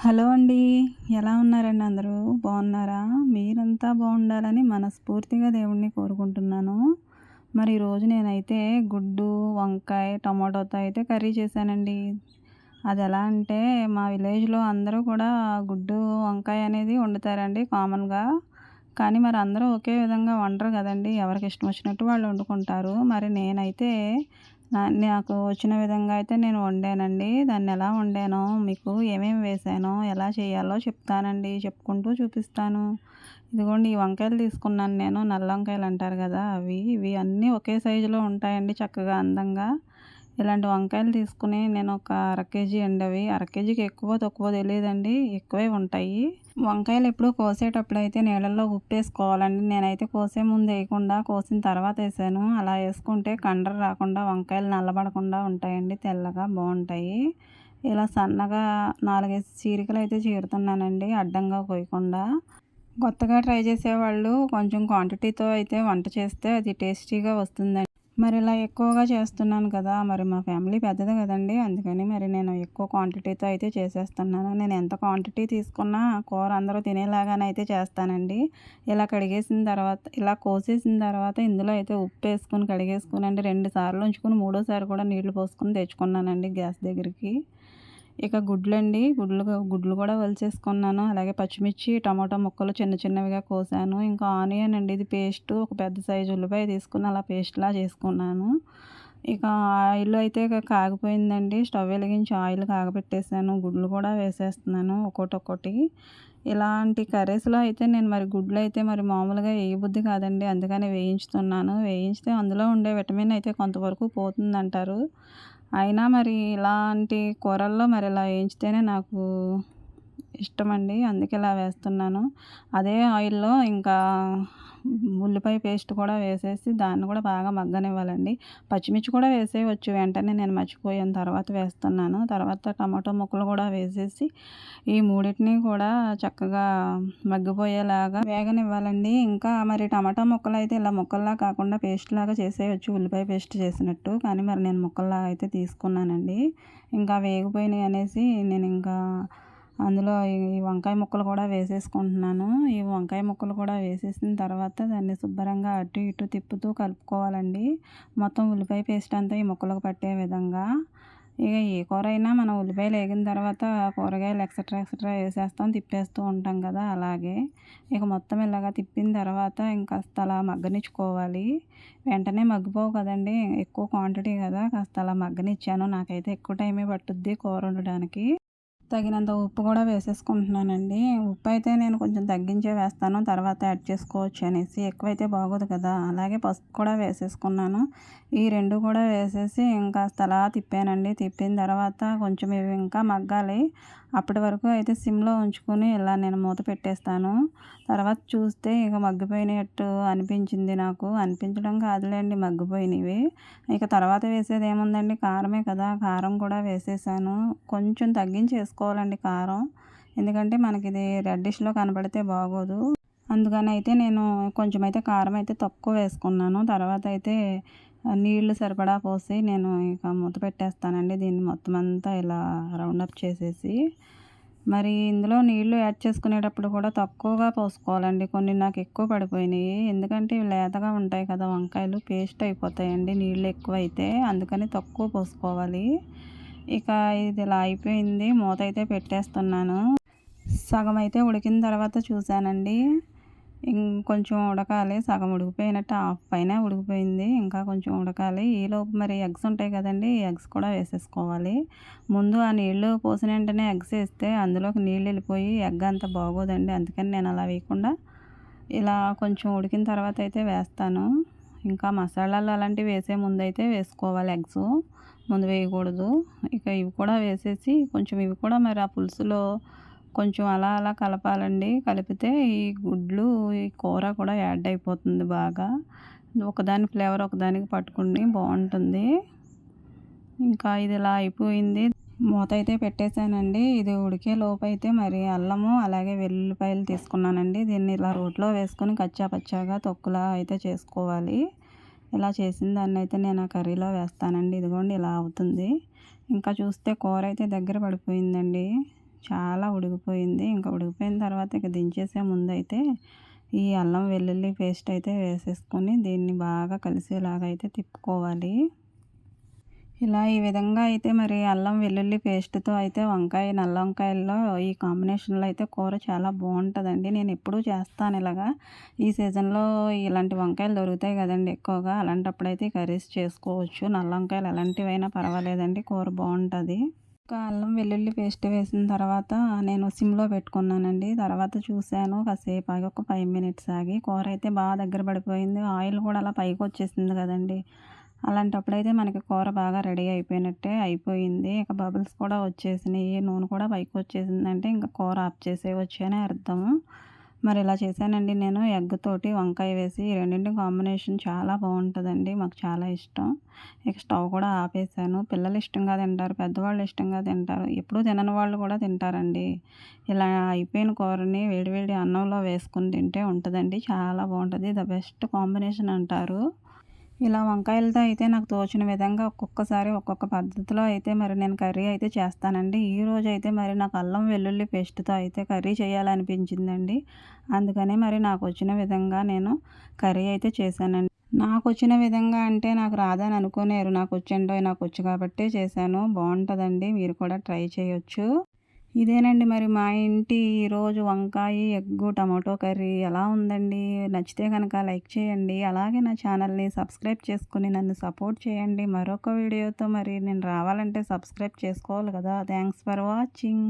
Hello అండి. ఎలా ఉన్నారండి అందరూ? బాగున్నారా? మీరంతా బాగుండాలని మనస్ఫూర్తిగా దేవుడిని కోరుకుంటున్నాను. మరి ఈరోజు నేనైతే గుడ్డు, వంకాయ, టమాటోతో అయితే కర్రీ చేశానండి. అదెలా అంటే మా విలేజ్‌లో అందరూ కూడా గుడ్డు, వంకాయ అనేది వండుతారండి కామన్‌గా. కానీ మరి అందరూ ఒకే విధంగా వండరు గదండీ! ఎవరికిష్టం వచ్చినట్టు వాళ్ళు వండుకుంటారు. మరి నేనైతే నాకు వచ్చిన విధంగా అయితే నేను వండానండి. దాన్నెలా వండానో, మీకు ఏమేమి వేశానో, ఎలా చేయాలో చెప్తానండి. చెప్పుకుంటూ చూపిస్తాను. ఇదిగోండి ఈ వంకాయలు తీసుకున్నాను నేను. నల్ల వంకాయలు అంటారు గదా! అవి. ఇవి అన్నీ ఒకే సైజులో ఉంటాయండి చక్కగా అందంగా. ఇలాంటి వంకాయలు తీసుకొని నేను ఒక అర కేజీ అండి అవి. అర కేజీకి ఎక్కువ తక్కువ తెలీదండి. ఎక్కువే ఉంటాయి. వంకాయలు ఎప్పుడు కోసేటప్పుడైతే నీళ్ళల్లో ఉప్పేసుకోవాలండి. నేనైతే కోసే ముందు వేయకుండా కోసిన తర్వాత వేసాను. అలా వేసుకుంటే కండర రాకుండా వంకాయలు నల్లబడకుండా ఉంటాయండి. తెల్లగా బాగుంటాయి. ఇలా సన్నగా 4, 5 చీరికలు అయితే చీరుతున్నానండి అడ్డంగా కోయకుండా. కొత్తగా ట్రై చేసేవాళ్ళు కొంచెం క్వాంటిటీతో అయితే వంట చేస్తే అది టేస్టీగా వస్తుందండి. మరి ఇలా ఎక్కువగా చేస్తున్నాను కదా! మరి మా ఫ్యామిలీ పెద్దది కదండీ! అందుకని మరి నేను ఎక్కువ క్వాంటిటీతో అయితే చేసేస్తున్నాను. నేను ఎంత క్వాంటిటీ తీసుకున్నా కూర అందరూ తినేలాగానైతే చేస్తానండి. ఇలా కడిగేసిన తర్వాత ఇలా కోసేసిన తర్వాత ఇందులో అయితే ఉప్పేసుకొని కడిగేసుకొనండి 2 సార్లు ఉంచుకొని మూడోసారి కూడా నీళ్లు పోసుకొని తెచ్చుకున్నానండి గ్యాస్ దగ్గరికి. ఇక గుడ్లండి. గుడ్లు కూడా ఒలిచేసుకున్నాను. అలాగే పచ్చిమిర్చి, టమాటా ముక్కలు చిన్న చిన్నవిగా కోసాను. ఇంకా ఆనియన్ అండి. ఇది పేస్టు ఒక పెద్ద సైజు ఉల్లిపాయ తీసుకొని అలా పేస్ట్‌లా చేసుకున్నాను. ఇక ఆయిల్ అయితే కాగిపోయిందండి. స్టవ్ వెలిగించి ఆయిల్ కాగబెట్టేసాను. గుడ్లు కూడా వేసేస్తున్నాను ఒక్కోటొక్కటి. ఇలాంటి కర్రీస్‌లో అయితే నేను మరి గుడ్లయితే మరి మామూలుగా వేయబుద్ధి కాదండి. అందుకని వేయించుతున్నాను. వేయించితే అందులో ఉండే విటమిన్ అయితే కొంతవరకు పోతుందంటారు. అయినా మరి ఇలాంటి కూరల్లో మరి ఇలా వేయించితేనే నాకు ఇష్టమండి. అందుకే ఇలా వేస్తున్నాను. అదే ఆయిల్‌లో ఇంకా ఉల్లిపాయ పేస్ట్ కూడా వేసేసి దాన్ని కూడా బాగా మగ్గనివ్వాలండి. పచ్చిమిర్చి కూడా వేసేయవచ్చు వెంటనే, నేను మర్చిపోయాను తర్వాత వేస్తున్నాను. తర్వాత టమాటో ముక్కలు కూడా వేసేసి ఈ మూడిటిని కూడా చక్కగా మగ్గిపోయేలాగా వేగనివ్వాలండి. ఇంకా మరి టమాటా ముక్కలైతే ఇలా ముక్కల్లా కాకుండా పేస్ట్‌లాగా చేసేయొచ్చు ఉల్లిపాయ పేస్ట్ చేసినట్టు. కానీ మరి నేను ముక్కల్లాగా అయితే తీసుకున్నానండి. ఇంకా వేగిపోయినాయి అనేసి నేను ఇంకా అందులో ఈ వంకాయ ముక్కలు కూడా వేసేసుకుంటున్నాను. ఈ వంకాయ ముక్కలు కూడా వేసేసిన తర్వాత దాన్ని శుభ్రంగా అటు ఇటు తిప్పుతూ కలుపుకోవాలండి. మొత్తం ఉల్లిపాయ పేస్ట్ అంతా ఈ ముక్కలకు పట్టే విధంగా. ఇక ఏ కూర అయినా మనం ఉల్లిపాయలు వేగిన తర్వాత కూరగాయలు ఎక్సెట్రా వేసేస్తాం, తిప్పేస్తూ ఉంటాం కదా! అలాగే ఇక మొత్తం ఇలాగా తిప్పిన తర్వాత ఇంకాస్త అలా మగ్గనిచ్చుకోవాలి. వెంటనే మగ్గిపోవు కదండీ! ఎక్కువ క్వాంటిటీ కదా! కాస్త అలా మగ్గనిచ్చాను. నాకైతే ఎక్కువ టైమే పట్టుద్ది కూర వండడానికి. తగినంత ఉప్పు కూడా వేసేసుకుంటున్నానండి. ఉప్పు అయితే నేను కొంచెం తగ్గించే వేస్తాను. తర్వాత యాడ్ చేసుకోవచ్చు అనేసి. ఎక్కువైతే బాగోదు కదా! అలాగే పసుపు కూడా వేసేసుకున్నాను. ఈ 2 కూడా వేసేసి ఇంకాస్త అలా తిప్పానండి. తిప్పిన తర్వాత కొంచెం ఇవి ఇంకా మగ్గాలి. అప్పటి వరకు అయితే సిమ్‌లో ఉంచుకొని ఇలా నేను మూత పెట్టేస్తాను. తర్వాత చూస్తే ఇక మగ్గిపోయినట్టు అనిపించింది నాకు. అనిపించడం కాదులేండి, మగ్గిపోయినవి. ఇక తర్వాత వేసేదేముందండి, కారమే కదా! కారం కూడా వేసేసాను. కొంచెం తగ్గించి వేసుకోవాలండి కారం. ఎందుకంటే మనకిది రెడ్డిష్‌లో కనపడితే బాగోదు. అందుకనైతే నేను కొంచెమైతే కారం అయితే తక్కువ వేసుకున్నాను. తర్వాత అయితే నీళ్లు సరిపడా పోసి నేను ఇక మూత పెట్టేస్తానండి. దీన్ని మొత్తం అంతా ఇలా రౌండప్ చేసేసి. మరి ఇందులో నీళ్లు యాడ్ చేసుకునేటప్పుడు కూడా తక్కువగా పోసుకోవాలండి. కొన్ని నాకు ఎక్కువ పడిపోయినాయి. ఎందుకంటే ఇవి లేతగా ఉంటాయి కదా వంకాయలు, పేస్ట్ అయిపోతాయండి నీళ్ళు ఎక్కువైతే. అందుకని తక్కువ పోసుకోవాలి. ఇక ఇది ఇలా అయిపోయింది. మూత అయితే పెట్టేస్తున్నాను. సగం అయితే ఉడికిన తర్వాత చూశానండి. ఇంకొంచెం ఉడకాలి. సగం ఉడికిపోయినట్టు హాఫ్ పైనే ఉడికిపోయింది. ఇంకా కొంచెం ఉడకాలి. ఈలోపు మరి ఎగ్స్ ఉంటాయి కదండీ! ఎగ్స్ కూడా వేసేసుకోవాలి. ముందు ఆ నీళ్లు పోసిన వెంటనే ఎగ్స్ వేస్తే అందులోకి నీళ్ళు వెళ్ళిపోయి ఎగ్ అంత బాగోదండి. అందుకని నేను అలా వేయకుండా ఇలా కొంచెం ఉడికిన తర్వాత అయితే వేస్తాను. ఇంకా మసాలాలు అలాంటివి వేసే ముందైతే వేసుకోవాలి ఎగ్స్. ముందు వేయకూడదు. ఇక ఇవి కూడా వేసేసి కొంచెం ఇవి కూడా మరి ఆ పులుసులో కొంచెం అలా అలా కలపాలండి. కలిపితే ఈ గుడ్లు, ఈ కూర కూడా యాడ్ అయిపోతుంది బాగా. ఒకదాని ఫ్లేవర్ ఒకదానికి పట్టుకుని బాగుంటుంది. ఇంకా ఇది ఇలా అయిపోయింది. మూత అయితే పెట్టేశానండి. ఇది ఉడికే లోపైతే మరి అల్లము అలాగే వెల్లుల్లిపాయలు తీసుకున్నానండి. దీన్ని ఇలా రోట్లో వేసుకొని కచ్చా పచ్చాగా తొక్కులా అయితే చేసుకోవాలి. ఇలా చేసిన దాన్ని అయితే నేను ఆ కర్రీలో వేస్తానండి. ఇదిగోండి ఇలా అవుతుంది. ఇంకా చూస్తే కూర అయితే దగ్గర పడిపోయిందండి. చాలా ఉడికిపోయింది. ఇంకా ఉడికిపోయిన తర్వాత ఇక దించేసే ముందైతే ఈ అల్లం వెల్లుల్లి పేస్ట్ అయితే వేసేసుకొని దీన్ని బాగా కలిసేలాగా అయితే తిప్పుకోవాలి. ఇలా ఈ విధంగా అయితే మరి అల్లం వెల్లుల్లి పేస్ట్‌తో అయితే వంకాయ, నల్ల వంకాయల్లో ఈ కాంబినేషన్‌లో అయితే కూర చాలా బావుంటదండి. నేను ఎప్పుడూ చేస్తాను ఇలాగా. ఈ సీజన్‌లో ఇలాంటి వంకాయలు దొరుకుతాయి కదండీ ఎక్కువగా. అలాంటప్పుడైతే కర్రీస్ చేసుకోవచ్చు. నల్ల వంకాయలు ఎలాంటివైనా పర్వాలేదండి. కూర బావుంటది. ఇంకా అల్లం వెల్లుల్లి పేస్ట్ వేసిన తర్వాత నేను సిమ్‌లో పెట్టుకున్నానండి. తర్వాత చూసాను కాసేపు ఆగి ఒక 5 మినిట్స్ ఆగి కూర అయితే బాగా దగ్గర పడిపోయింది. ఆయిల్ కూడా అలా పైకొచ్చేసింది కదండీ! అలాంటప్పుడైతే మనకి కూర బాగా రెడీ అయిపోయినట్టే అయిపోయింది. ఇక బబుల్స్ కూడా వచ్చేసినాయి. నూనె కూడా పైకొచ్చేసిందంటే ఇంక కూర ఆఫ్ చేసేయొచ్చు అని అర్థము. మరి ఇలా చేశానండి నేను ఎగ్ తోటి వంకాయ వేసి. ఈ రెండింటి కాంబినేషన్ చాలా బావుంటదండి. మాకు చాలా ఇష్టం. ఇక స్టవ్ కూడా ఆపేసాను. పిల్లలు ఇష్టంగా తింటారు. పెద్దవాళ్ళు ఇష్టంగా తింటారు. ఎప్పుడూ తినని వాళ్ళు కూడా తింటారండి. ఇలా అయిపోయిన కూరని వేడి వేడి అన్నంలో వేసుకొని తింటే ఉంటదండి. చాలా బావుంటది. ద బెస్ట్ కాంబినేషన్ అంటారు. ఇలా వంకాయలతో అయితే నాకు తోచిన విధంగా ఒక్కొక్కసారి ఒక్కొక్క పద్ధతిలో అయితే మరి నేను కర్రీ అయితే చేస్తానండి. ఈరోజైతే మరి నాకు అల్లం వెల్లుల్లి పేస్ట్‌తో అయితే కర్రీ చేయాలనిపించిందండి. అందుకని మరి నాకొచ్చిన విధంగా నేను కర్రీ అయితే చేశానండి. నాకొచ్చిన విధంగా అంటే నాకు రాదని అనుకోనేరు. నాకొచ్చు కాబట్టే చేశాను. బావుంటదండి. మీరు కూడా ట్రై చేయొచ్చు. ఇదేనండి మరి మా ఇంటి ఈరోజు వంకాయ, ఎగ్గు, టమాటో కర్రీ ఎలా ఉందండి? నచ్చితే గనక లైక్ చేయండి. అలాగే నా ఛానల్‌ని సబ్స్క్రైబ్ చేసుకొని నన్ను సపోర్ట్ చేయండి. మరొక వీడియోతో మరి నేను రావాలంటే సబ్స్క్రైబ్ చేసుకోవాలి కదా! Thanks for watching.